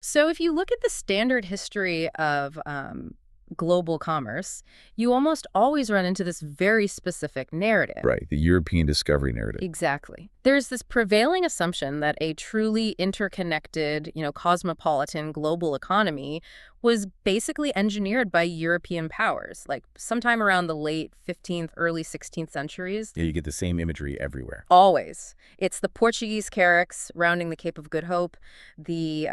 So if you look at the standard history of global commerce, you almost always run into this very specific narrative. Right, the European discovery narrative. Exactly. There's this prevailing assumption that a truly interconnected, cosmopolitan global economy was basically engineered by European powers, like sometime around the late 15th, early 16th centuries. Yeah, you get the same imagery everywhere. Always. It's the Portuguese carracks rounding the Cape of Good Hope, the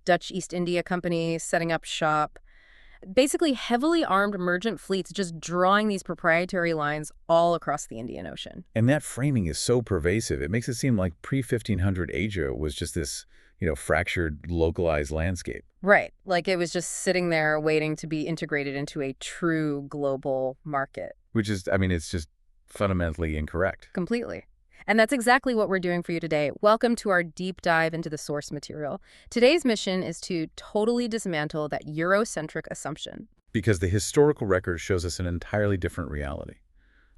Dutch East India Company setting up shop. Basically, heavily armed merchant fleets just drawing these proprietary lines all across the Indian Ocean. And that framing is so pervasive. It makes it seem like pre-1500 Asia was just this, fractured, localized landscape. Right. Like it was just sitting there waiting to be integrated into a true global market. Which is, I mean, it's just fundamentally incorrect. Completely. And that's exactly what we're doing for you today. Welcome to our deep dive into the source material. Today's mission is to totally dismantle that Eurocentric assumption. Because the historical record shows us an entirely different reality.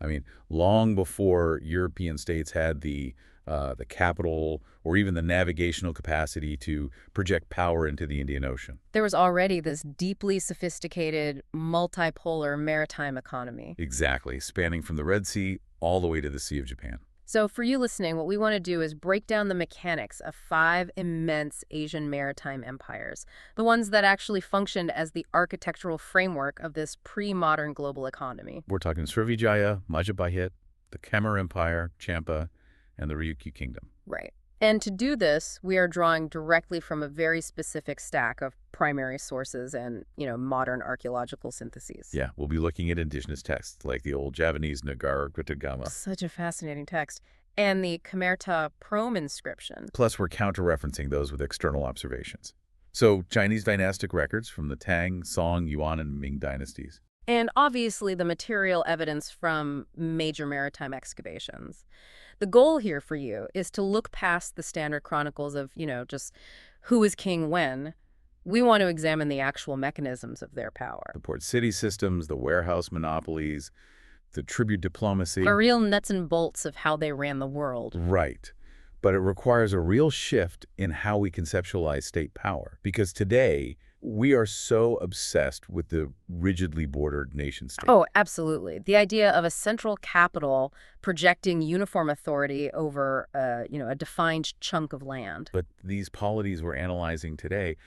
I mean, long before European states had the capital or even the navigational capacity to project power into the Indian Ocean. There was already this deeply sophisticated, multipolar maritime economy. Exactly, spanning from the Red Sea all the way to the Sea of Japan. So for you listening, what we want to do is break down the mechanics of 5 immense Asian maritime empires, the ones that actually functioned as the architectural framework of this pre-modern global economy. We're talking Srivijaya, Majapahit, the Khmer Empire, Champa, and the Ryukyu Kingdom. Right. And to do this, we are drawing directly from a very specific stack of primary sources and, modern archaeological syntheses. Yeah, we'll be looking at indigenous texts like the old Javanese Nagar Gritagama. Such a fascinating text. And the Khmer Prom inscription. Plus, we're counter-referencing those with external observations. So, Chinese dynastic records from the Tang, Song, Yuan, and Ming dynasties. And obviously the material evidence from major maritime excavations. The goal here for you is to look past the standard chronicles of, just who was king when. We want to examine the actual mechanisms of their power. The port city systems, the warehouse monopolies, the tribute diplomacy. The real nuts and bolts of how they ran the world. Right. But it requires a real shift in how we conceptualize state power. Because today, we are so obsessed with the rigidly bordered nation state. Oh, absolutely. The idea of a central capital projecting uniform authority over, a defined chunk of land. But these polities we're analyzing today,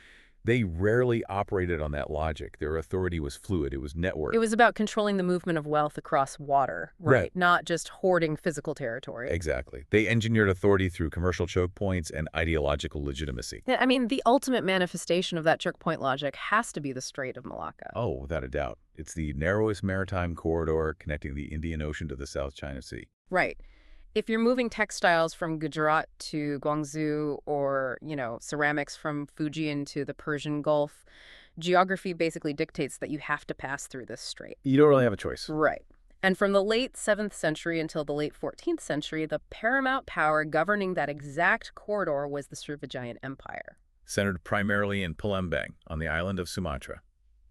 they rarely operated on that logic. Their authority was fluid. It was networked. It was about controlling the movement of wealth across water, right? Not just hoarding physical territory. Exactly. They engineered authority through commercial choke points and ideological legitimacy. Yeah, I mean, the ultimate manifestation of that choke point logic has to be the Strait of Malacca. Oh, without a doubt. It's the narrowest maritime corridor connecting the Indian Ocean to the South China Sea. Right. If you're moving textiles from Gujarat to Guangzhou or, ceramics from Fujian to the Persian Gulf, geography basically dictates that you have to pass through this strait. You don't really have a choice. Right. And from the late 7th century until the late 14th century, the paramount power governing that exact corridor was the Srivijayan Empire. Centered primarily in Palembang on the island of Sumatra.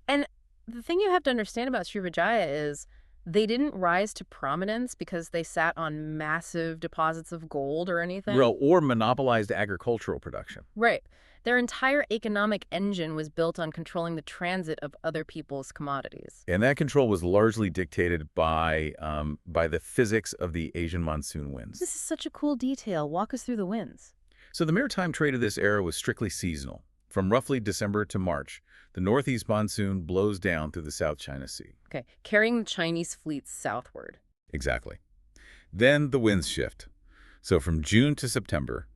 And the thing you have to understand about Srivijaya is they didn't rise to prominence because they sat on massive deposits of gold or anything. Or monopolized agricultural production. Right. Their entire economic engine was built on controlling the transit of other people's commodities. And that control was largely dictated by the physics of the Asian monsoon winds. This is such a cool detail. Walk us through the winds. So the maritime trade of this era was strictly seasonal. From roughly December to March, the northeast monsoon blows down through the South China Sea. Okay, carrying the Chinese fleets southward. Exactly. Then the winds shift. So from June to September,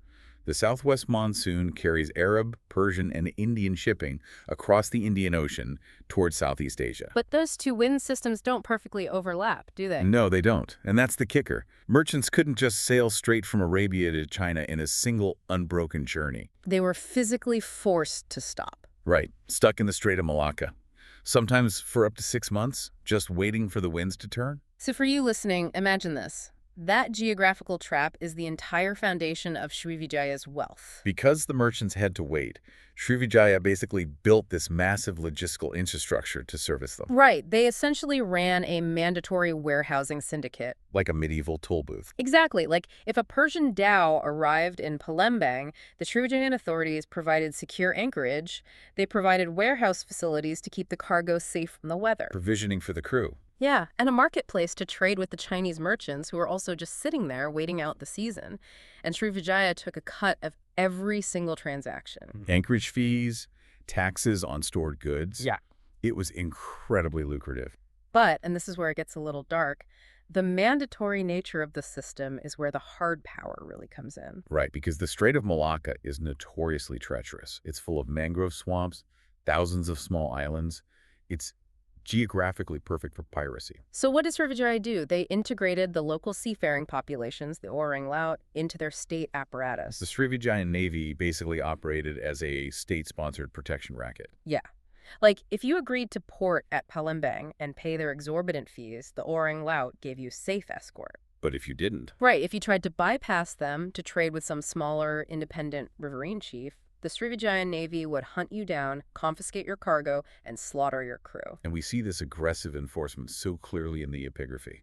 the southwest monsoon carries Arab, Persian, and Indian shipping across the Indian Ocean towards Southeast Asia. But those two wind systems don't perfectly overlap, do they? No, they don't. And that's the kicker. Merchants couldn't just sail straight from Arabia to China in a single unbroken journey. They were physically forced to stop. Right, stuck in the Strait of Malacca. Sometimes for up to 6 months, just waiting for the winds to turn. So for you listening, imagine this. That geographical trap is the entire foundation of Srivijaya's wealth. Because the merchants had to wait, Srivijaya basically built this massive logistical infrastructure to service them, Right, they essentially ran a mandatory warehousing syndicate. like a medieval toll booth. Exactly, like if a Persian dhow arrived in Palembang, the Srivijayan authorities provided secure anchorage, they provided warehouse facilities to keep the cargo safe from the weather. Provisioning for the crew. Yeah, and a marketplace to trade with the Chinese merchants who were also just sitting there waiting out the season. And Srivijaya took a cut of every single transaction. Anchorage fees, taxes on stored goods. Yeah. It was incredibly lucrative. But, and this is where it gets a little dark, the mandatory nature of the system is where the hard power really comes in. Right, because the Strait of Malacca is notoriously treacherous. It's full of mangrove swamps, thousands of small islands. It's geographically perfect for piracy. So what does Srivijaya do? They integrated the local seafaring populations, the Orang Laut, into their state apparatus. The Srivijaya Navy basically operated as a state-sponsored protection racket. Yeah. Like, if you agreed to port at Palembang and pay their exorbitant fees, the Orang Laut gave you safe escort. But if you didn't, Right, if you tried to bypass them to trade with some smaller, independent riverine chief, the Srivijaya Navy would hunt you down, confiscate your cargo, and slaughter your crew. and we see this aggressive enforcement so clearly in the epigraphy,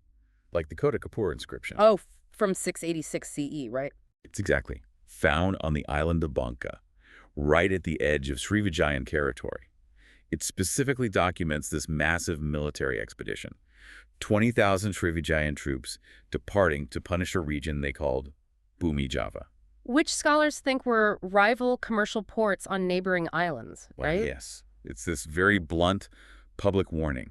like the Kota Kapur inscription. Oh, from 686 CE, right? It's exactly found on the island of Banka, right at the edge of Srivijayan territory. It specifically documents this massive military expedition. 20,000 Srivijayan troops departing to punish a region they called Bumi Java. Which scholars think were rival commercial ports on neighboring islands, Well, right? yes. It's this very blunt public warning.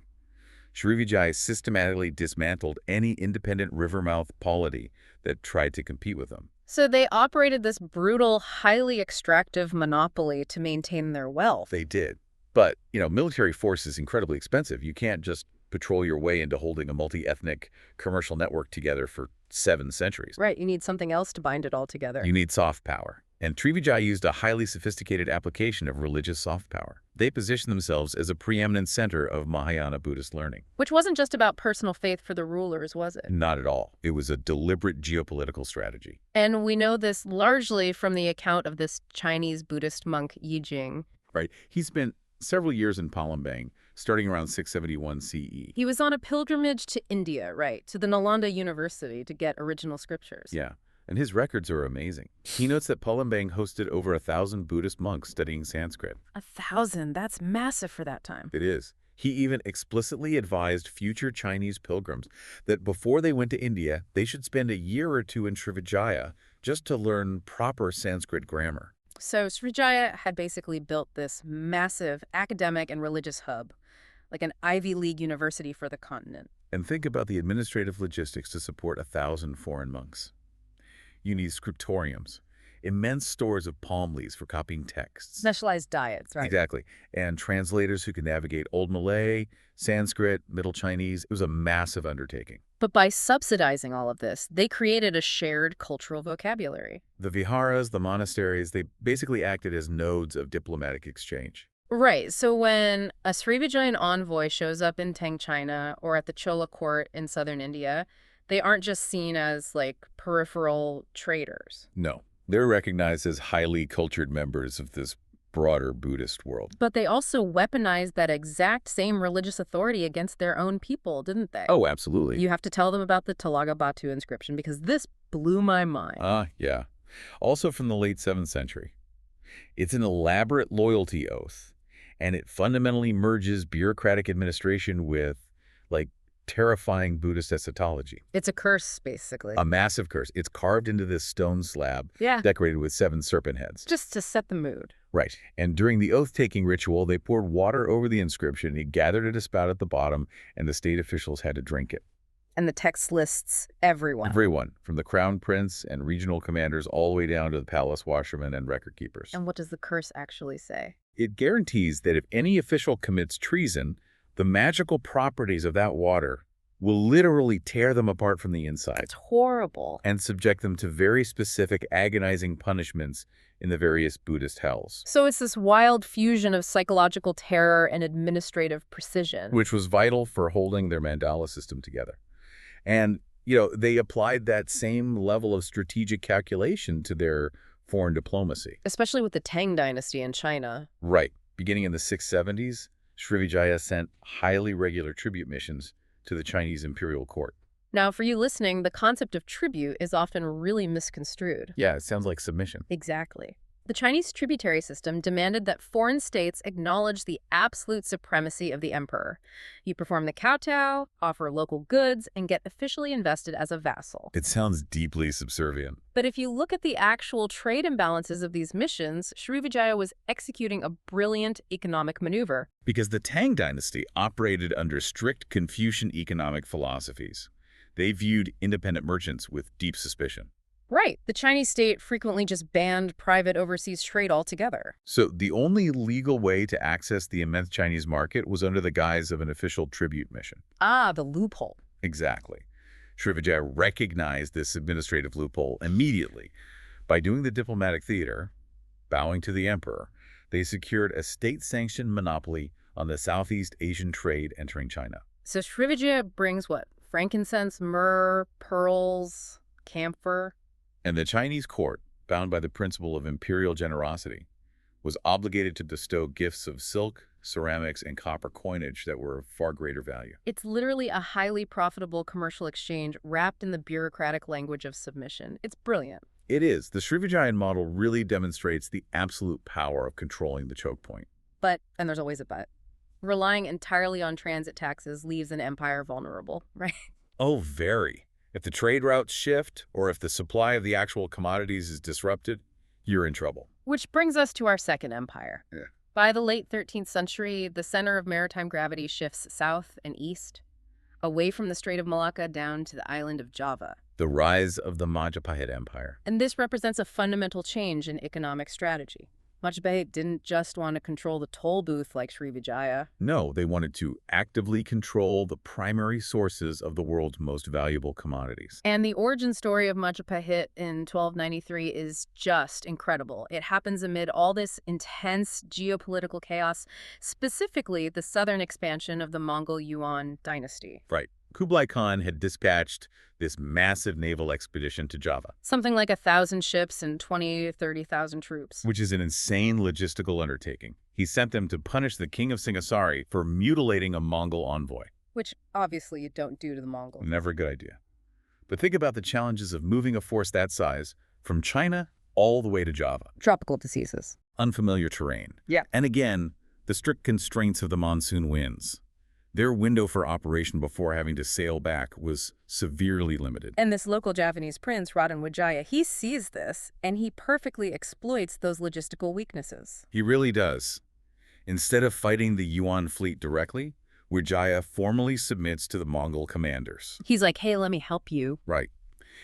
Srivijaya systematically dismantled any independent rivermouth polity that tried to compete with them. So they operated this brutal, highly extractive monopoly to maintain their wealth. They did. But, military force is incredibly expensive. You can't just patrol your way into holding a multi-ethnic commercial network together for 7 centuries. Right, you need something else to bind it all together. You need soft power. And Srivijaya used a highly sophisticated application of religious soft power. They positioned themselves as a preeminent center of Mahayana Buddhist learning. Which wasn't just about personal faith for the rulers, was it? Not at all. It was a deliberate geopolitical strategy. And we know this largely from the account of this Chinese Buddhist monk Yi Jing. Right? He spent several years in Palembang, starting around 671 CE. He was on a pilgrimage to India, right, to the Nalanda University to get original scriptures. Yeah, and his records are amazing. He notes that Palembang hosted over 1,000 Buddhist monks studying Sanskrit. 1,000, that's massive for that time. It is. He even explicitly advised future Chinese pilgrims that before they went to India, they should spend a year or 2 in Srivijaya just to learn proper Sanskrit grammar. So Srivijaya had basically built this massive academic and religious hub, like an Ivy League university for the continent. And think about the administrative logistics to support 1,000 foreign monks. You need scriptoriums, immense stores of palm leaves for copying texts. Specialized diets, right? Exactly. And translators who can navigate Old Malay, Sanskrit, Middle Chinese. It was a massive undertaking. But by subsidizing all of this, they created a shared cultural vocabulary. The viharas, the monasteries, they basically acted as nodes of diplomatic exchange. Right, so when a Srivijayan envoy shows up in Tang China or at the Chola court in southern India, they aren't just seen as, like, peripheral traders. No, they're recognized as highly cultured members of this broader Buddhist world. But they also weaponized that exact same religious authority against their own people, didn't they? Oh, absolutely. You have to tell them about the Talaga Batu inscription because this blew my mind. Yeah. Also from the late 7th century. It's an elaborate loyalty oath, and it fundamentally merges bureaucratic administration with, terrifying Buddhist eschatology. It's a curse, basically. A massive curse. It's carved into this stone slab, Yeah. decorated with 7 serpent heads. Just to set the mood. Right. And during the oath-taking ritual, they poured water over the inscription. It gathered at a spout at the bottom, and the state officials had to drink it. And the text lists everyone. Everyone, from the crown prince and regional commanders all the way down to the palace washermen and record keepers. And what does the curse actually say? It guarantees that if any official commits treason, the magical properties of that water will literally tear them apart from the inside. It's horrible. And subject them to very specific, agonizing punishments in the various Buddhist hells. So it's this wild fusion of psychological terror and administrative precision. Which was vital for holding their mandala system together. And They applied that same level of strategic calculation to their foreign diplomacy. Especially with the Tang dynasty in China. Right. Beginning in the 670s, Srivijaya sent highly regular tribute missions to the Chinese imperial court. Now, for you listening, the concept of tribute is often really misconstrued. Yeah, it sounds like submission. Exactly. The Chinese tributary system demanded that foreign states acknowledge the absolute supremacy of the emperor. You perform the kowtow, offer local goods, and get officially invested as a vassal. It sounds deeply subservient. But if you look at the actual trade imbalances of these missions, Srivijaya was executing a brilliant economic maneuver. Because the Tang dynasty operated under strict Confucian economic philosophies. They viewed independent merchants with deep suspicion. Right. The Chinese state frequently just banned private overseas trade altogether. So the only legal way to access the immense Chinese market was under the guise of an official tribute mission. Ah, the loophole. Exactly. Srivijaya recognized this administrative loophole immediately. By doing the diplomatic theater, bowing to the emperor, they secured a state-sanctioned monopoly on the Southeast Asian trade entering China. So Srivijaya brings what? Frankincense, myrrh, pearls, camphor. And the Chinese court, bound by the principle of imperial generosity, was obligated to bestow gifts of silk, ceramics, and copper coinage that were of far greater value. It's literally a highly profitable commercial exchange wrapped in the bureaucratic language of submission. It's brilliant. It is. The Srivijayan model really demonstrates the absolute power of controlling the choke point. But, and there's always a but, relying entirely on transit taxes leaves an empire vulnerable, right? Oh, very. If the trade routes shift, or if the supply of the actual commodities is disrupted, you're in trouble. Which brings us to our second empire. Yeah. By the late 13th century, the center of maritime gravity shifts south and east, away from the Strait of Malacca down to the island of Java. The rise of the Majapahit Empire. And this represents a fundamental change in economic strategy. Majapahit didn't just want to control the toll booth like Srivijaya. No, they wanted to actively control the primary sources of the world's most valuable commodities. And the origin story of Majapahit in 1293 is just incredible. It happens amid all this intense geopolitical chaos, specifically the southern expansion of the Mongol Yuan dynasty. Right. Kublai Khan had dispatched this massive naval expedition to Java. Something like 1,000 ships and 20,000 to 30,000 troops. Which is an insane logistical undertaking. He sent them to punish the king of Singasari for mutilating a Mongol envoy. Which, obviously, you don't do to the Mongols. Never a good idea. But think about the challenges of moving a force that size from China all the way to Java. Tropical diseases. Unfamiliar terrain. Yeah. And again, the strict constraints of the monsoon winds. Their window for operation before having to sail back was severely limited. And this local Javanese prince, Wijaya, he sees this, and he perfectly exploits those logistical weaknesses. He really does. Instead of fighting the Yuan fleet directly, Wijaya formally submits to the Mongol commanders. He's like, hey, let me help you. Right.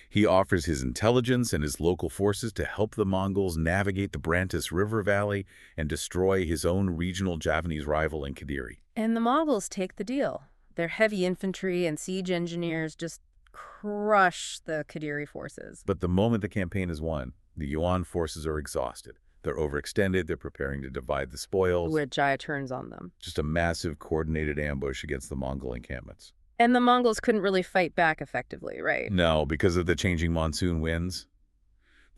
He offers his intelligence and his local forces to help the Mongols navigate the Brantis River Valley and destroy his own regional Javanese rival in Kadiri. And the Mongols take the deal. Their heavy infantry and siege engineers just crush the Kadiri forces. But the moment the campaign is won, the Yuan forces are exhausted. They're overextended, they're preparing to divide the spoils. Wijaya turns on them. Just a massive coordinated ambush against the Mongol encampments. And the Mongols couldn't really fight back effectively, right? No, because of the changing monsoon winds.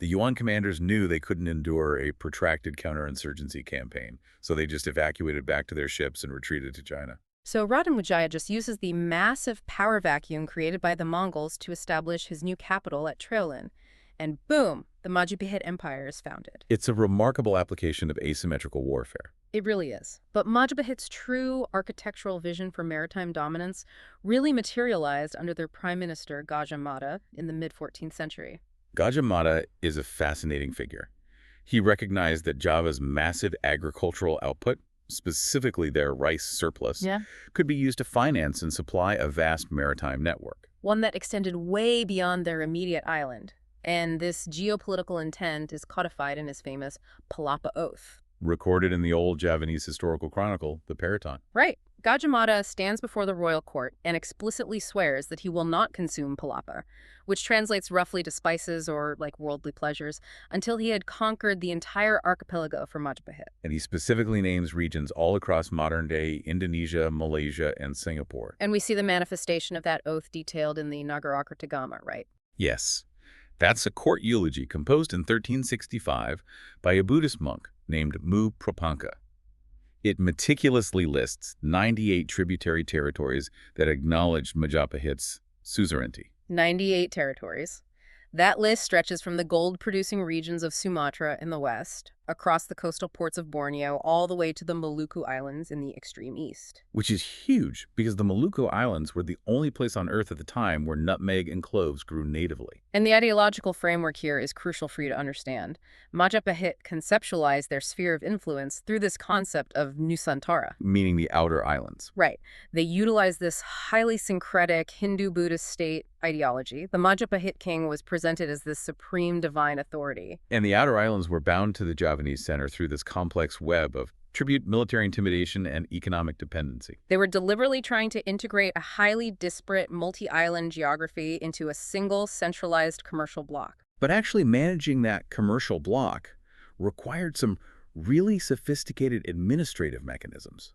The Yuan commanders knew they couldn't endure a protracted counterinsurgency campaign, so they just evacuated back to their ships and retreated to China. So Wijaya just uses the massive power vacuum created by the Mongols to establish his new capital at Traolin. And boom, the Majapahit Empire is founded. It's a remarkable application of asymmetrical warfare. It really is. But Majapahit's true architectural vision for maritime dominance really materialized under their prime minister, Gajah Mada, in the mid-14th century. Gajah Mada is a fascinating figure. He recognized that Java's massive agricultural output, specifically their rice surplus, could be used to finance and supply a vast maritime network. One that extended way beyond their immediate island. And this geopolitical intent is codified in his famous Palapa Oath. Recorded in the old Javanese historical chronicle, the Periton. Right. Gajah Mada stands before the royal court and explicitly swears that he will not consume palapa, which translates roughly to spices or like worldly pleasures, until he had conquered the entire archipelago from Majapahit. And he specifically names regions all across modern-day Indonesia, Malaysia, and Singapore. And we see the manifestation of that oath detailed in the Nagarakretagama, right? Yes, that's a court eulogy composed in 1365 by a Buddhist monk named Mu Prapanka. It meticulously lists 98 tributary territories that acknowledged Majapahit's suzerainty. 98 territories. That list stretches from the gold-producing regions of Sumatra in the west, across the coastal ports of Borneo, all the way to the Maluku Islands in the extreme east. Which is huge, because the Maluku Islands were the only place on Earth at the time where nutmeg and cloves grew natively. And the ideological framework here is crucial for you to understand. Majapahit conceptualized their sphere of influence through this concept of Nusantara. Meaning the outer islands. Right. They utilized this highly syncretic Hindu-Buddhist state ideology. The Majapahit king was presented as this supreme divine authority. And the outer islands were bound to the Javanese center through this complex web of tribute, military intimidation, and economic dependency. They were deliberately trying to integrate a highly disparate multi-island geography into a single centralized commercial bloc. But actually managing that commercial bloc required some really sophisticated administrative mechanisms.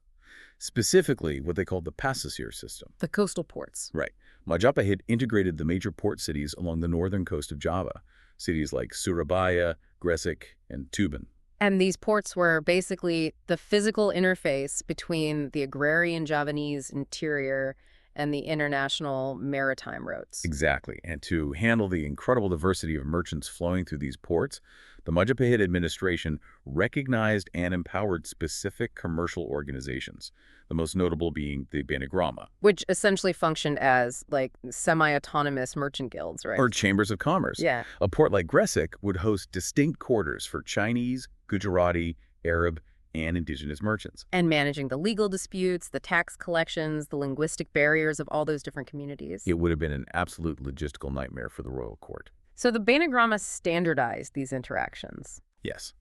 Specifically, what they called the passenger system. The coastal ports. Right. Majapahit integrated the major port cities along the northern coast of Java, cities like Surabaya, Gresik, and Tuban. And these ports were basically the physical interface between the agrarian Javanese interior and the international maritime routes. Exactly. And to handle the incredible diversity of merchants flowing through these ports, the Majapahit administration recognized and empowered specific commercial organizations, the most notable being the Banagrama. Which essentially functioned as, like, semi-autonomous merchant guilds, right? Or chambers of commerce. Yeah. A port like Gresik would host distinct quarters for Chinese, Gujarati, Arab, and indigenous merchants. And managing the legal disputes, the tax collections, the linguistic barriers of all those different communities. It would have been an absolute logistical nightmare for the royal court. So the Banagrama standardized these interactions. Yes.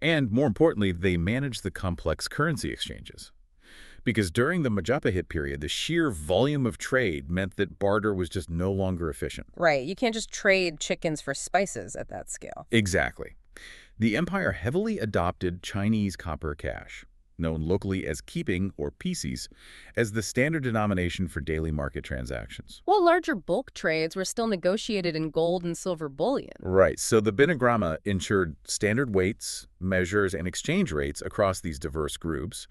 And more importantly, they managed the complex currency exchanges. Because during the Majapahit period, the sheer volume of trade meant that barter was just no longer efficient. Right. You can't just trade chickens for spices at that scale. Exactly. The empire heavily adopted Chinese copper cash, known locally as keeping, or pieces, as the standard denomination for daily market transactions. Well, larger bulk trades were still negotiated in gold and silver bullion. Right, so the Banagrama ensured standard weights, measures, and exchange rates across these diverse groups,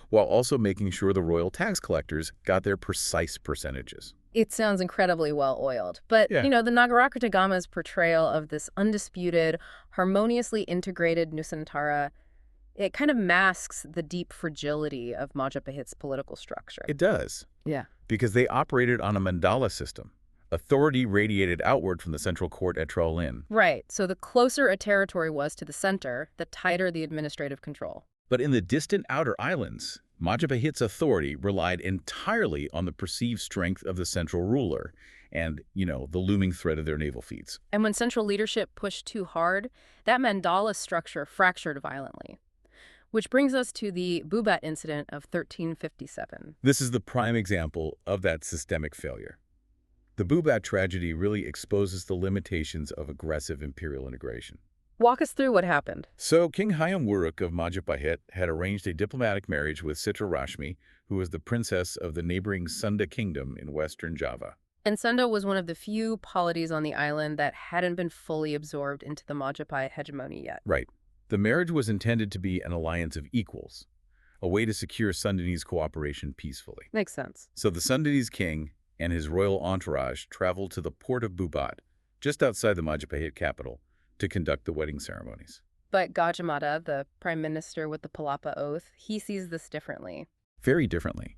while also making sure the royal tax collectors got their precise percentages. It sounds incredibly well-oiled. But, Yeah. you know, the Nagarakretagama's portrayal of this undisputed, harmoniously integrated Nusantara, it kind of masks the deep fragility of Majapahit's political structure. It does. Yeah. Because they operated on a mandala system. Authority radiated outward from the central court at Traolin. Right. So the closer a territory was to the center, the tighter the administrative control. But in the distant outer islands, Majapahit's authority relied entirely on the perceived strength of the central ruler and, the looming threat of their naval feats. And when central leadership pushed too hard, that mandala structure fractured violently. Which brings us to the Bubat incident of 1357. This is the prime example of that systemic failure. The Bubat tragedy really exposes the limitations of aggressive imperial integration. Walk us through what happened. So King Hayam Wuruk of Majapahit had arranged a diplomatic marriage with Sitra Rashmi, who was the princess of the neighboring Sunda kingdom in western Java. And Sunda was one of the few polities on the island that hadn't been fully absorbed into the Majapahit hegemony yet. Right. The marriage was intended to be an alliance of equals, a way to secure Sundanese cooperation peacefully. Makes sense. So the Sundanese king and his royal entourage traveled to the port of Bubat, just outside the Majapahit capital, to conduct the wedding ceremonies. But Gajah Mada, the prime minister with the Palapa oath, he sees this differently. Very differently.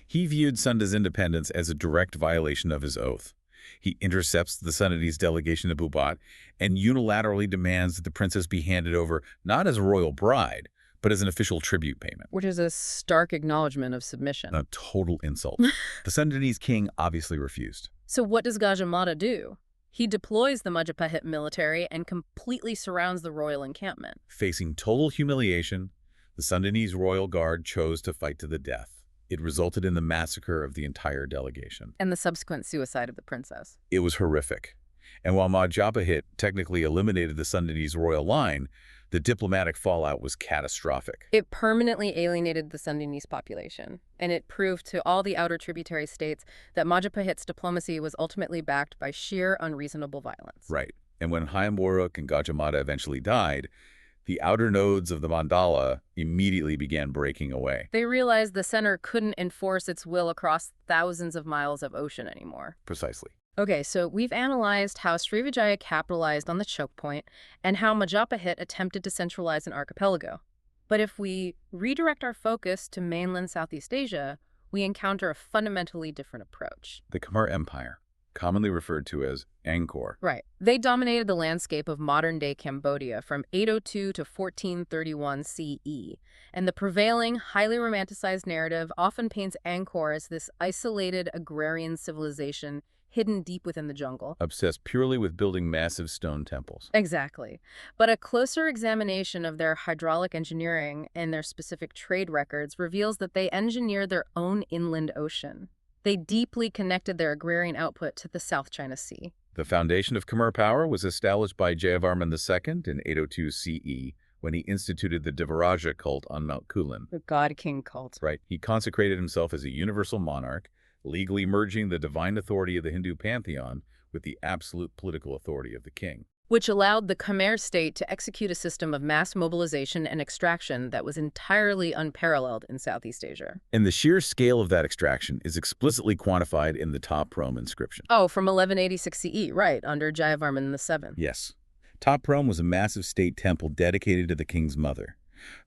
He viewed Sunda's independence as a direct violation of his oath. He intercepts the Sundanese delegation to Bubat and unilaterally demands that the princess be handed over not as a royal bride, but as an official tribute payment. Which is a stark acknowledgement of submission. A total insult. The Sundanese king obviously refused. So what does Gajah Mada do? He deploys the Majapahit military and completely surrounds the royal encampment. Facing total humiliation, the Sundanese royal guard chose to fight to the death. It resulted in the massacre of the entire delegation. And the subsequent suicide of the princess. It was horrific. And while Majapahit technically eliminated the Sundanese royal line, the diplomatic fallout was catastrophic. It permanently alienated the Sundanese population, and it proved to all the outer tributary states that Majapahit's diplomacy was ultimately backed by sheer unreasonable violence. Right. And when Hayam and Gajah Mada eventually died, the outer nodes of the mandala immediately began breaking away. They realized the center couldn't enforce its will across thousands of miles of ocean anymore. Precisely. Okay, so we've analyzed how Srivijaya capitalized on the Chokepoint and how Majapahit attempted to centralize an archipelago. But if we redirect our focus to mainland Southeast Asia, we encounter a fundamentally different approach. The Khmer Empire, commonly referred to as Angkor. Right. They dominated the landscape of modern-day Cambodia from 802 to 1431 CE, and the prevailing, highly romanticized narrative often paints Angkor as this isolated agrarian civilization hidden deep within the jungle. Obsessed purely with building massive stone temples. Exactly. But a closer examination of their hydraulic engineering and their specific trade records reveals that they engineered their own inland ocean. They deeply connected their agrarian output to the South China Sea. The foundation of Khmer power was established by Jayavarman II in 802 CE when he instituted the Devaraja cult on Mount Kulin. The God-King cult. Right. He consecrated himself as a universal monarch, legally merging the divine authority of the Hindu pantheon with the absolute political authority of the king. Which allowed the Khmer state to execute a system of mass mobilization and extraction that was entirely unparalleled in Southeast Asia. And the sheer scale of that extraction is explicitly quantified in the Top Rome inscription. Oh, from 1186 CE, right, under Jayavarman VII. Yes. Top Rome was a massive state temple dedicated to the king's mother.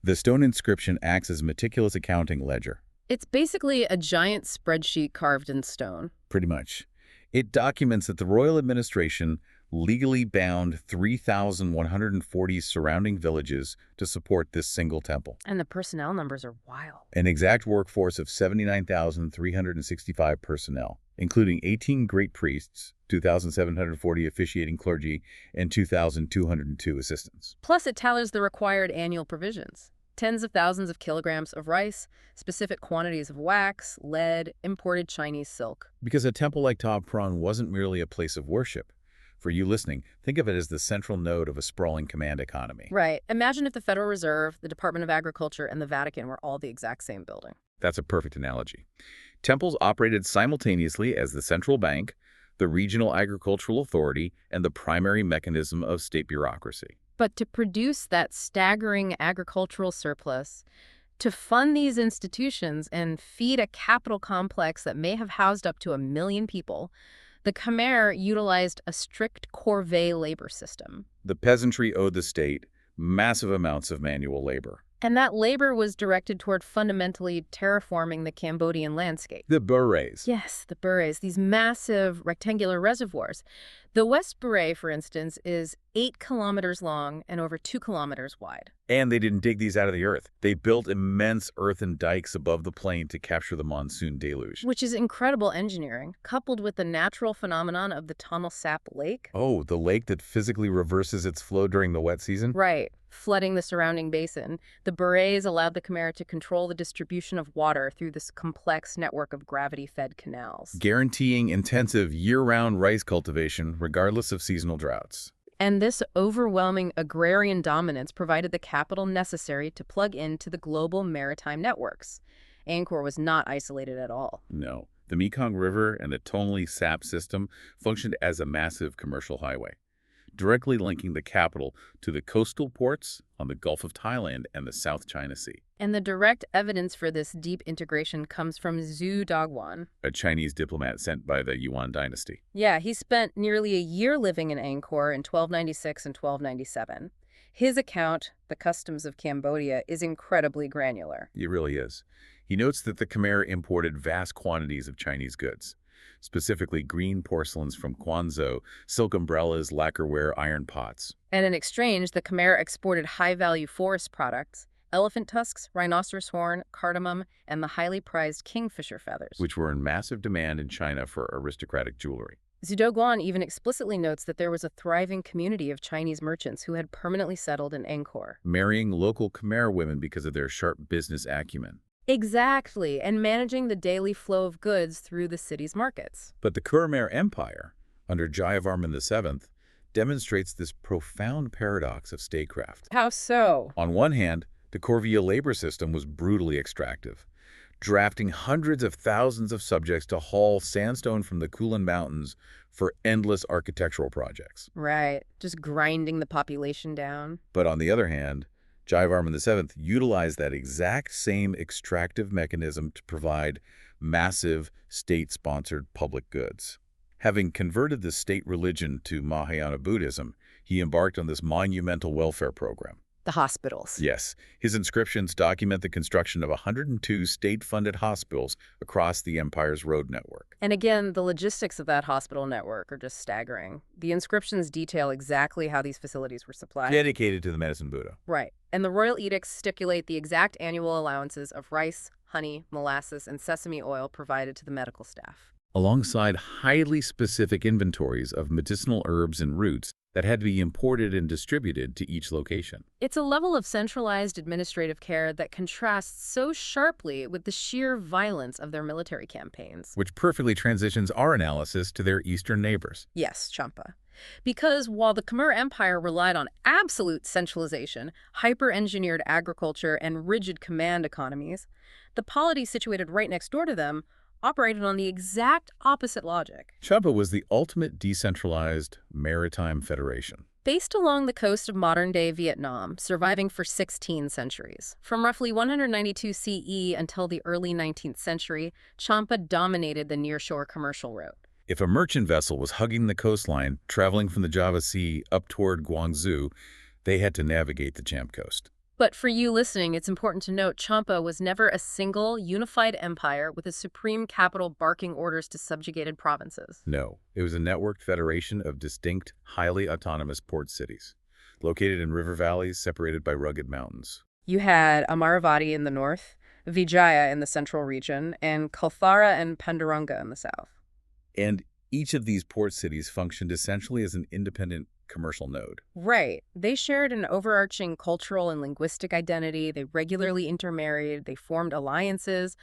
The stone inscription acts as a meticulous accounting ledger. It's basically a giant spreadsheet carved in stone. Pretty much. It documents that the royal administration legally bound 3,140 surrounding villages to support this single temple. And the personnel numbers are wild. An exact workforce of 79,365 personnel, including 18 great priests, 2,740 officiating clergy, and 2,202 assistants. Plus, it tallies the required annual provisions. Tens of thousands of kilograms of rice, specific quantities of wax, lead, imported Chinese silk. Because a temple like Top Prawn wasn't merely a place of worship. For you listening, think of it as the central node of a sprawling command economy. Right. Imagine if the Federal Reserve, the Department of Agriculture, and the Vatican were all the exact same building. That's a perfect analogy. Temples operated simultaneously as the central bank, the regional agricultural authority, and the primary mechanism of state bureaucracy. But to produce that staggering agricultural surplus, to fund these institutions and feed a capital complex that may have housed up to 1 million people, the Khmer utilized a strict corvée labor system. The peasantry owed the state massive amounts of manual labor. And that labor was directed toward fundamentally terraforming the Cambodian landscape. The Bures. Yes, the Bures, these massive rectangular reservoirs. The West Bure, for instance, is 8 kilometers long and over 2 kilometers wide. And they didn't dig these out of the earth. They built immense earthen dikes above the plain to capture the monsoon deluge. Which is incredible engineering, coupled with the natural phenomenon of the Tonle Sap Lake. Oh, the lake that physically reverses its flow during the wet season? Right, flooding the surrounding basin. The Bures allowed the Khmer to control the distribution of water through this complex network of gravity-fed canals, guaranteeing intensive year-round rice cultivation regardless of seasonal droughts. And this overwhelming agrarian dominance provided the capital necessary to plug into the global maritime networks. Angkor was not isolated at all. No. The Mekong River and the Tonle Sap system functioned as a massive commercial highway, directly linking the capital to the coastal ports on the Gulf of Thailand and the South China Sea. And the direct evidence for this deep integration comes from Zhu Dagwan, a Chinese diplomat sent by the Yuan dynasty. Yeah, he spent nearly a year living in Angkor in 1296 and 1297. His account, The Customs of Cambodia, is incredibly granular. It really is. He notes that the Khmer imported vast quantities of Chinese goods, specifically green porcelains from Quanzhou, silk umbrellas, lacquerware, iron pots. And in exchange, the Khmer exported high-value forest products, elephant tusks, rhinoceros horn, cardamom, and the highly prized kingfisher feathers, which were in massive demand in China for aristocratic jewelry. Zhu Dagwan even explicitly notes that there was a thriving community of Chinese merchants who had permanently settled in Angkor, marrying local Khmer women because of their sharp business acumen. Exactly, and managing the daily flow of goods through the city's markets. But the Khmer Empire, under Jayavarman VII, demonstrates this profound paradox of statecraft. How so? On one hand, the Corvia labor system was brutally extractive, drafting hundreds of thousands of subjects to haul sandstone from the Kulen Mountains for endless architectural projects. Right, just grinding the population down. But on the other hand, Jayavarman VII utilized that exact same extractive mechanism to provide massive state-sponsored public goods. Having converted the state religion to Mahayana Buddhism, he embarked on this monumental welfare program. The hospitals. Yes, his inscriptions document the construction of 102 state-funded hospitals across the empire's road network. And again, the logistics of that hospital network are just staggering. The inscriptions detail exactly how these facilities were supplied. Dedicated to the medicine Buddha. Right. And the royal edicts stipulate the exact annual allowances of rice, honey, molasses, and sesame oil provided to the medical staff, Alongside highly specific inventories of medicinal herbs and roots that had to be imported and distributed to each location. It's a level of centralized administrative care that contrasts so sharply with the sheer violence of their military campaigns. Which perfectly transitions our analysis to their eastern neighbors. Yes, Champa. Because while the Khmer Empire relied on absolute centralization, hyper-engineered agriculture, and rigid command economies, the polity situated right next door to them operated on the exact opposite logic. Champa was the ultimate decentralized maritime federation. Based along the coast of modern-day Vietnam, surviving for 16 centuries. From roughly 192 CE until the early 19th century, Champa dominated the nearshore commercial route. If a merchant vessel was hugging the coastline, traveling from the Java Sea up toward Guangzhou, they had to navigate the Champ coast. But for you listening, it's important to note Champa was never a single, unified empire with a supreme capital barking orders to subjugated provinces. No, it was a networked federation of distinct, highly autonomous port cities, located in river valleys separated by rugged mountains. You had Amaravati in the north, Vijaya in the central region, and Kalthara and Panduranga in the south. And each of these port cities functioned essentially as an independent commercial node. Right. They shared an overarching cultural and linguistic identity. They regularly intermarried. They formed alliances.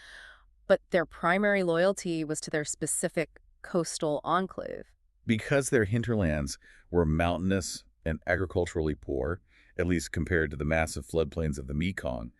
But their primary loyalty was to their specific coastal enclave. Because their hinterlands were mountainous and agriculturally poor, at least compared to the massive floodplains of the Mekong,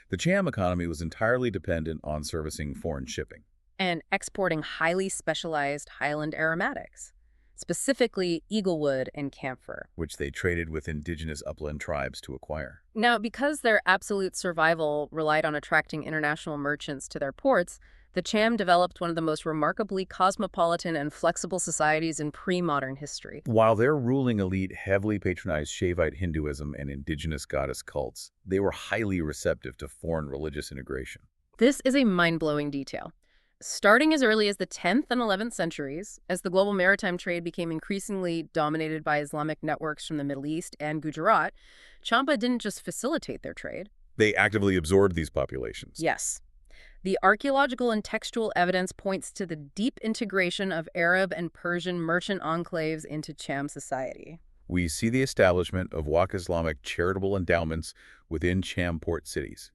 the Cham economy was entirely dependent on servicing foreign shipping. And exporting highly specialized highland aromatics, specifically eaglewood and camphor, which they traded with indigenous upland tribes to acquire. Now, because their absolute survival relied on attracting international merchants to their ports, the Cham developed one of the most remarkably cosmopolitan and flexible societies in pre-modern history. While their ruling elite heavily patronized Shaivite Hinduism and indigenous goddess cults, they were highly receptive to foreign religious integration. This is a mind-blowing detail. Starting as early as the 10th and 11th centuries, as the global maritime trade became increasingly dominated by Islamic networks from the Middle East and Gujarat, Champa didn't just facilitate their trade. They actively absorbed these populations. Yes. The archaeological and textual evidence points to the deep integration of Arab and Persian merchant enclaves into Cham society. We see the establishment of Waqf Islamic charitable endowments within Cham port cities.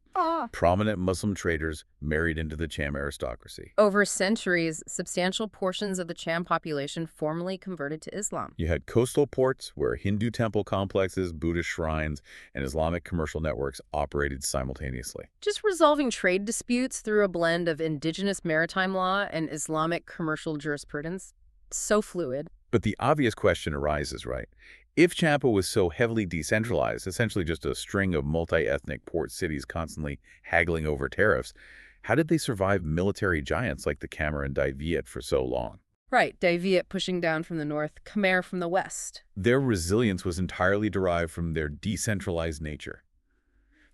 Prominent Muslim traders married into the Cham aristocracy. Over centuries, substantial portions of the Cham population formally converted to Islam. You had coastal ports where Hindu temple complexes, Buddhist shrines, and Islamic commercial networks operated simultaneously. Just resolving trade disputes through a blend of indigenous maritime law and Islamic commercial jurisprudence. So fluid. But the obvious question arises, right? If Champa was so heavily decentralized, essentially just a string of multi-ethnic port cities constantly haggling over tariffs, how did they survive military giants like the Khmer and Dai Viet for so long? Right, Dai Viet pushing down from the north, Khmer from the west. Their resilience was entirely derived from their decentralized nature.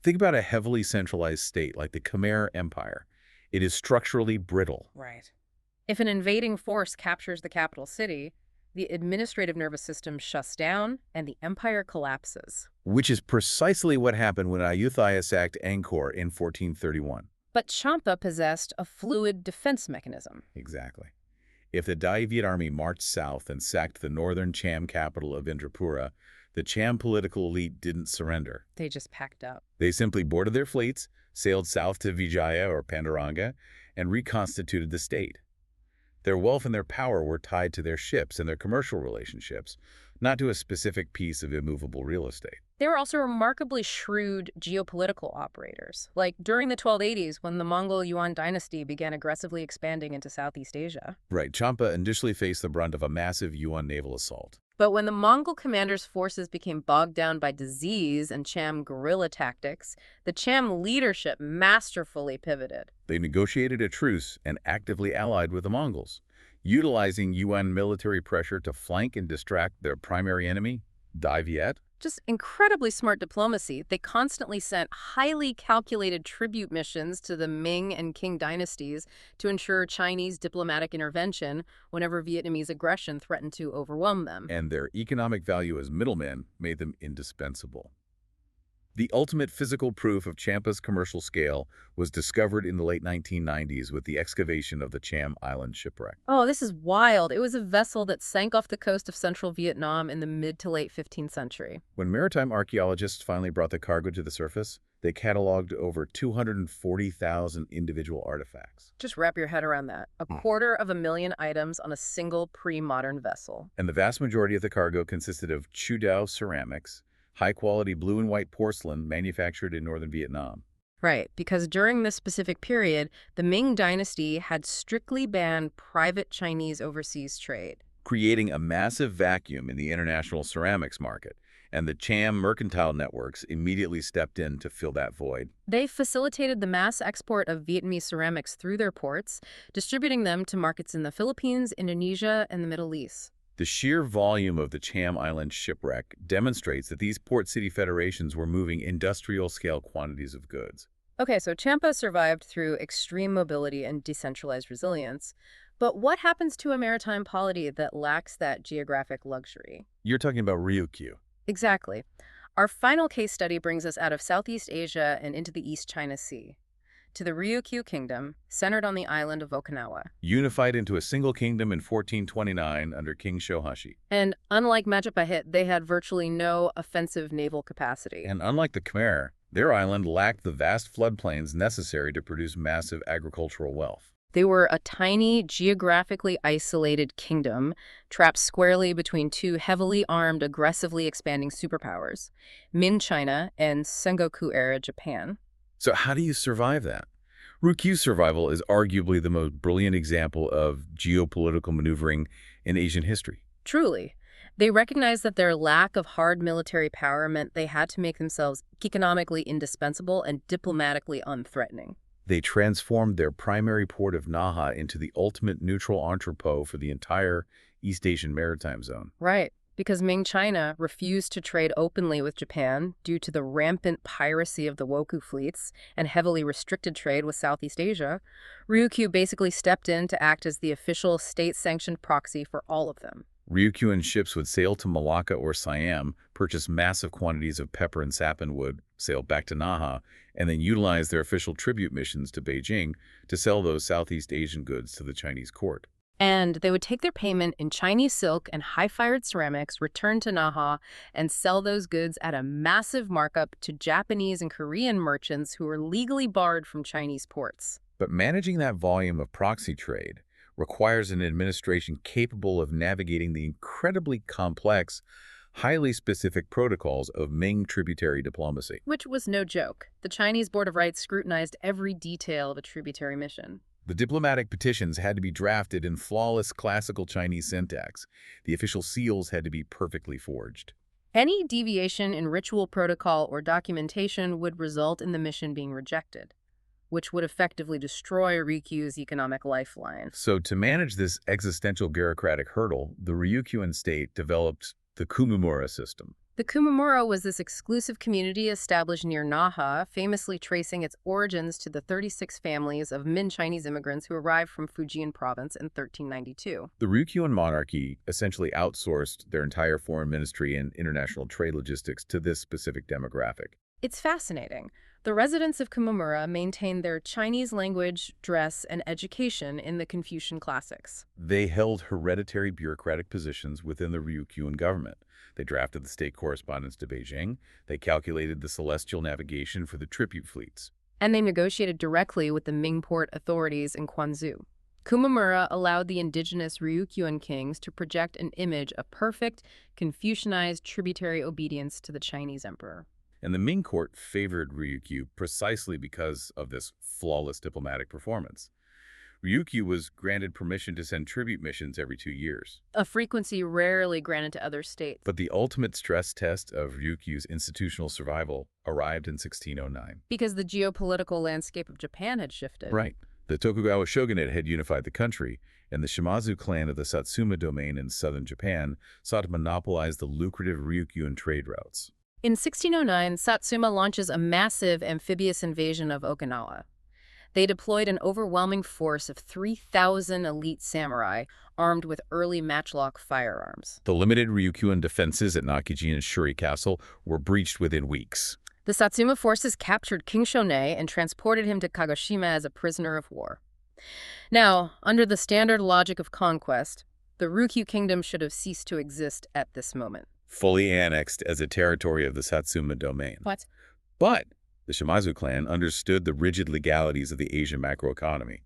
Think about a heavily centralized state like the Khmer Empire. It is structurally brittle. Right. If an invading force captures the capital city, the administrative nervous system shuts down and the empire collapses. Which is precisely what happened when Ayutthaya sacked Angkor in 1431. But Champa possessed a fluid defense mechanism. Exactly. If the Dai Viet army marched south and sacked the northern Cham capital of Indrapura, The Cham political elite didn't surrender. They just packed up. They simply boarded their fleets, sailed south to Vijaya or Panduranga, and reconstituted the state. Their wealth and their power were tied to their ships and their commercial relationships, not to a specific piece of immovable real estate. They were also remarkably shrewd geopolitical operators, like during the 1280s when the Mongol Yuan dynasty began aggressively expanding into Southeast Asia. Right, Champa initially faced the brunt of a massive Yuan naval assault. But when the Mongol commander's forces became bogged down by disease and Cham guerrilla tactics, the Cham leadership masterfully pivoted. They negotiated a truce and actively allied with the Mongols, utilizing Yuan military pressure to flank and distract their primary enemy, Dai Viet. Just incredibly smart diplomacy. They constantly sent highly calculated tribute missions to the Ming and Qing dynasties to ensure Chinese diplomatic intervention whenever Vietnamese aggression threatened to overwhelm them. And their economic value as middlemen made them indispensable. The ultimate physical proof of Champa's commercial scale was discovered in the late 1990s with the excavation of the Cham Island shipwreck. Oh, this is wild. It was a vessel that sank off the coast of central Vietnam in the mid to late 15th century. When maritime archaeologists finally brought the cargo to the surface, they cataloged over 240,000 individual artifacts. Just wrap your head around that. 250,000 items on a single pre-modern vessel. And the vast majority of the cargo consisted of Chudao ceramics, high-quality blue and white porcelain manufactured in northern Vietnam. Right, because during this specific period, the Ming dynasty had strictly banned private Chinese overseas trade, Creating a massive vacuum in the international ceramics market, and the Cham mercantile networks immediately stepped in to fill that void. They facilitated the mass export of Vietnamese ceramics through their ports, distributing them to markets in the Philippines, Indonesia, and the Middle East. The sheer volume of the Cham Island shipwreck demonstrates that these port city federations were moving industrial-scale quantities of goods. Okay, so Champa survived through extreme mobility and decentralized resilience. But what happens to a maritime polity that lacks that geographic luxury? You're talking about Ryukyu. Exactly. Our final case study brings us out of Southeast Asia and into the East China Sea, to the Ryukyu Kingdom, centered on the island of Okinawa. Unified into a single kingdom in 1429 under King Shohashi. And unlike Majapahit, they had virtually no offensive naval capacity. And unlike the Khmer, their island lacked the vast floodplains necessary to produce massive agricultural wealth. They were a tiny, geographically isolated kingdom, trapped squarely between two heavily armed, aggressively expanding superpowers, Min China and Sengoku-era Japan. So how do you survive that? Ryukyu's survival is arguably the most brilliant example of geopolitical maneuvering in Asian history. Truly. They recognized that their lack of hard military power meant they had to make themselves economically indispensable and diplomatically unthreatening. They transformed their primary port of Naha into the ultimate neutral entrepot for the entire East Asian maritime zone. Right. Because Ming China refused to trade openly with Japan due to the rampant piracy of the Woku fleets and heavily restricted trade with Southeast Asia, Ryukyu basically stepped in to act as the official state-sanctioned proxy for all of them. Ryukyuan ships would sail to Malacca or Siam, purchase massive quantities of pepper and sappan wood, sail back to Naha, and then utilize their official tribute missions to Beijing to sell those Southeast Asian goods to the Chinese court. And they would take their payment in Chinese silk and high-fired ceramics, return to Naha, and sell those goods at a massive markup to Japanese and Korean merchants who were legally barred from Chinese ports. But managing that volume of proxy trade requires an administration capable of navigating the incredibly complex, highly specific protocols of Ming tributary diplomacy. Which was no joke. The Chinese Board of Rights scrutinized every detail of a tributary mission. The diplomatic petitions had to be drafted in flawless classical Chinese syntax. The official seals had to be perfectly forged. Any deviation in ritual protocol or documentation would result in the mission being rejected, which would effectively destroy Ryukyu's economic lifeline. So to manage this existential bureaucratic hurdle, the Ryukyuan state developed the Kumimura system. The Kumimura was this exclusive community established near Naha, famously tracing its origins to the 36 families of Min Chinese immigrants who arrived from Fujian province in 1392. The Ryukyuan monarchy essentially outsourced their entire foreign ministry and international trade logistics to this specific demographic. It's fascinating. The residents of Kumamura maintained their Chinese language, dress, and education in the Confucian classics. They held hereditary bureaucratic positions within the Ryukyuan government. They drafted the state correspondence to Beijing. They calculated the celestial navigation for the tribute fleets. And they negotiated directly with the Ming port authorities in Quanzhou. Kumamura allowed the indigenous Ryukyuan kings to project an image of perfect, Confucianized tributary obedience to the Chinese emperor. And the Ming court favored Ryukyu precisely because of this flawless diplomatic performance. Ryukyu was granted permission to send tribute missions every 2 years. A frequency rarely granted to other states. But the ultimate stress test of Ryukyu's institutional survival arrived in 1609. Because the geopolitical landscape of Japan had shifted. Right. The Tokugawa shogunate had unified the country, and the Shimazu clan of the Satsuma domain in southern Japan sought to monopolize the lucrative Ryukyuan trade routes. In 1609, Satsuma launches a massive amphibious invasion of Okinawa. They deployed an overwhelming force of 3,000 elite samurai armed with early matchlock firearms. The limited Ryukyuan defenses at Nakiji and Shuri Castle were breached within weeks. The Satsuma forces captured King Shonei and transported him to Kagoshima as a prisoner of war. Now, under the standard logic of conquest, the Ryukyu kingdom should have ceased to exist at this moment. Fully annexed as a territory of the Satsuma domain. What? But the Shimazu clan understood the rigid legalities of the Asian macroeconomy.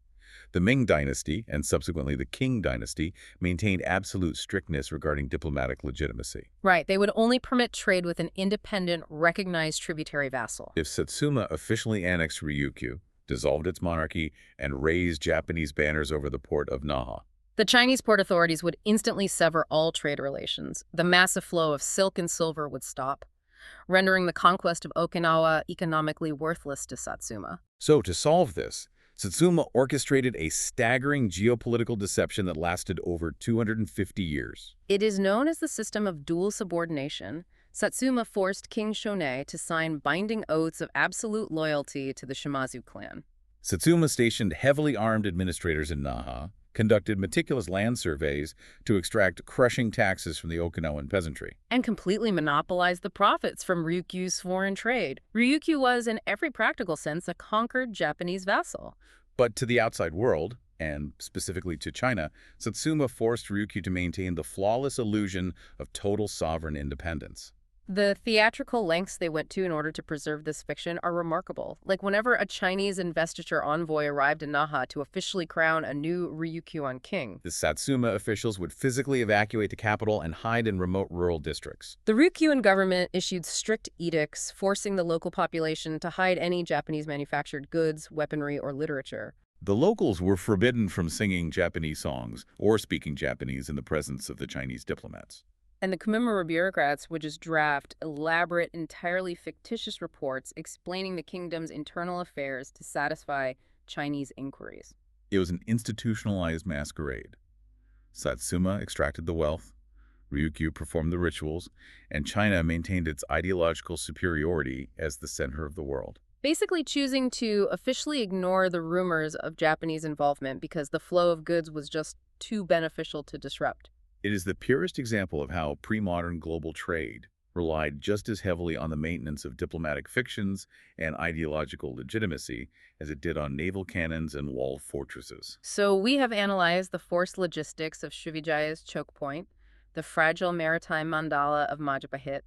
The Ming dynasty, and subsequently the Qing dynasty, maintained absolute strictness regarding diplomatic legitimacy. Right, they would only permit trade with an independent, recognized tributary vassal. If Satsuma officially annexed Ryukyu, dissolved its monarchy, and raised Japanese banners over the port of Naha, the Chinese port authorities would instantly sever all trade relations. The massive flow of silk and silver would stop, rendering the conquest of Okinawa economically worthless to Satsuma. So, to solve this, Satsuma orchestrated a staggering geopolitical deception that lasted over 250 years. It is known as the system of dual subordination. Satsuma forced King Shonei to sign binding oaths of absolute loyalty to the Shimazu clan. Satsuma stationed heavily armed administrators in Naha, conducted meticulous land surveys to extract crushing taxes from the Okinawan peasantry, and completely monopolized the profits from Ryukyu's foreign trade. Ryukyu was, in every practical sense, a conquered Japanese vassal. But to the outside world, and specifically to China, Satsuma forced Ryukyu to maintain the flawless illusion of total sovereign independence. The theatrical lengths they went to in order to preserve this fiction are remarkable. Like whenever a Chinese investiture envoy arrived in Naha to officially crown a new Ryukyuan king, The Satsuma officials would physically evacuate the capital and hide in remote rural districts. the Ryukyuan government issued strict edicts forcing the local population to hide any Japanese-manufactured goods, weaponry, or literature. The locals were forbidden from singing Japanese songs or speaking Japanese in the presence of the Chinese diplomats. And the Kumamura bureaucrats would just draft elaborate, entirely fictitious reports explaining the kingdom's internal affairs to satisfy Chinese inquiries. It was an institutionalized masquerade. Satsuma extracted the wealth, Ryukyu performed the rituals, and China maintained its ideological superiority as the center of the world. Basically choosing to officially ignore the rumors of Japanese involvement because the flow of goods was just too beneficial to disrupt. It is the purest example of how pre-modern global trade relied just as heavily on the maintenance of diplomatic fictions and ideological legitimacy as it did on naval cannons and walled fortresses. So we have analyzed the forced logistics of Srivijaya's Chokepoint, the fragile maritime mandala of Majapahit,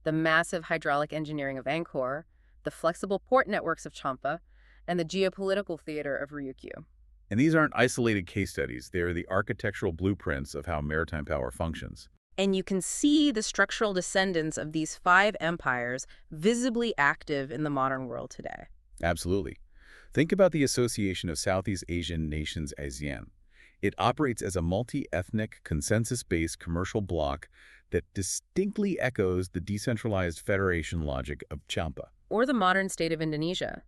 the massive hydraulic engineering of Angkor, the flexible port networks of Champa, and the geopolitical theater of Ryukyu. And these aren't isolated case studies. They are the architectural blueprints of how maritime power functions. And you can see the structural descendants of these 5 empires visibly active in the modern world today. Absolutely. Think about the Association of Southeast Asian Nations ASEAN. It operates as a multi-ethnic, consensus-based commercial bloc that distinctly echoes the decentralized federation logic of Champa. Or the modern state of Indonesia.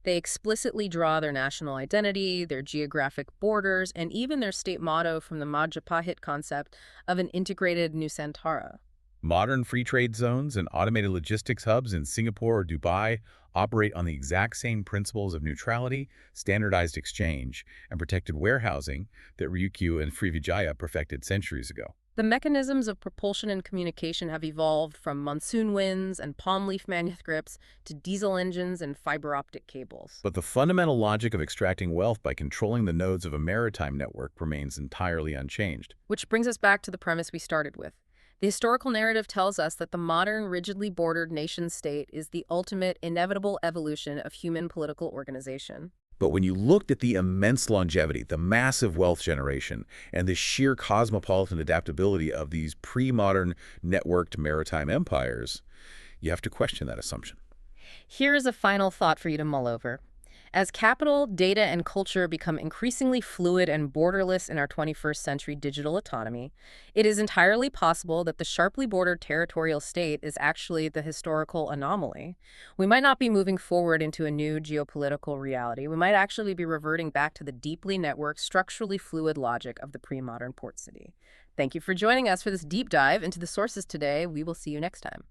They explicitly draw their national identity, their geographic borders, and even their state motto from the Majapahit concept of an integrated Nusantara. Modern free trade zones and automated logistics hubs in Singapore or Dubai operate on the exact same principles of neutrality, standardized exchange, and protected warehousing that Ryukyu and Srivijaya perfected centuries ago. The mechanisms of propulsion and communication have evolved from monsoon winds and palm leaf manuscripts to diesel engines and fiber optic cables. But the fundamental logic of extracting wealth by controlling the nodes of a maritime network remains entirely unchanged. Which brings us back to the premise we started with. The historical narrative tells us that the modern, rigidly bordered nation-state is the ultimate, inevitable evolution of human political organization. But when you looked at the immense longevity, the massive wealth generation, and the sheer cosmopolitan adaptability of these pre-modern networked maritime empires, you have to question that assumption. Here is a final thought for you to mull over. As capital, data, and culture become increasingly fluid and borderless in our 21st century digital autonomy, it is entirely possible that the sharply bordered territorial state is actually the historical anomaly. We might not be moving forward into a new geopolitical reality. We might actually be reverting back to the deeply networked, structurally fluid logic of the pre-modern port city. Thank you for joining us for this deep dive into the sources today. We will see you next time.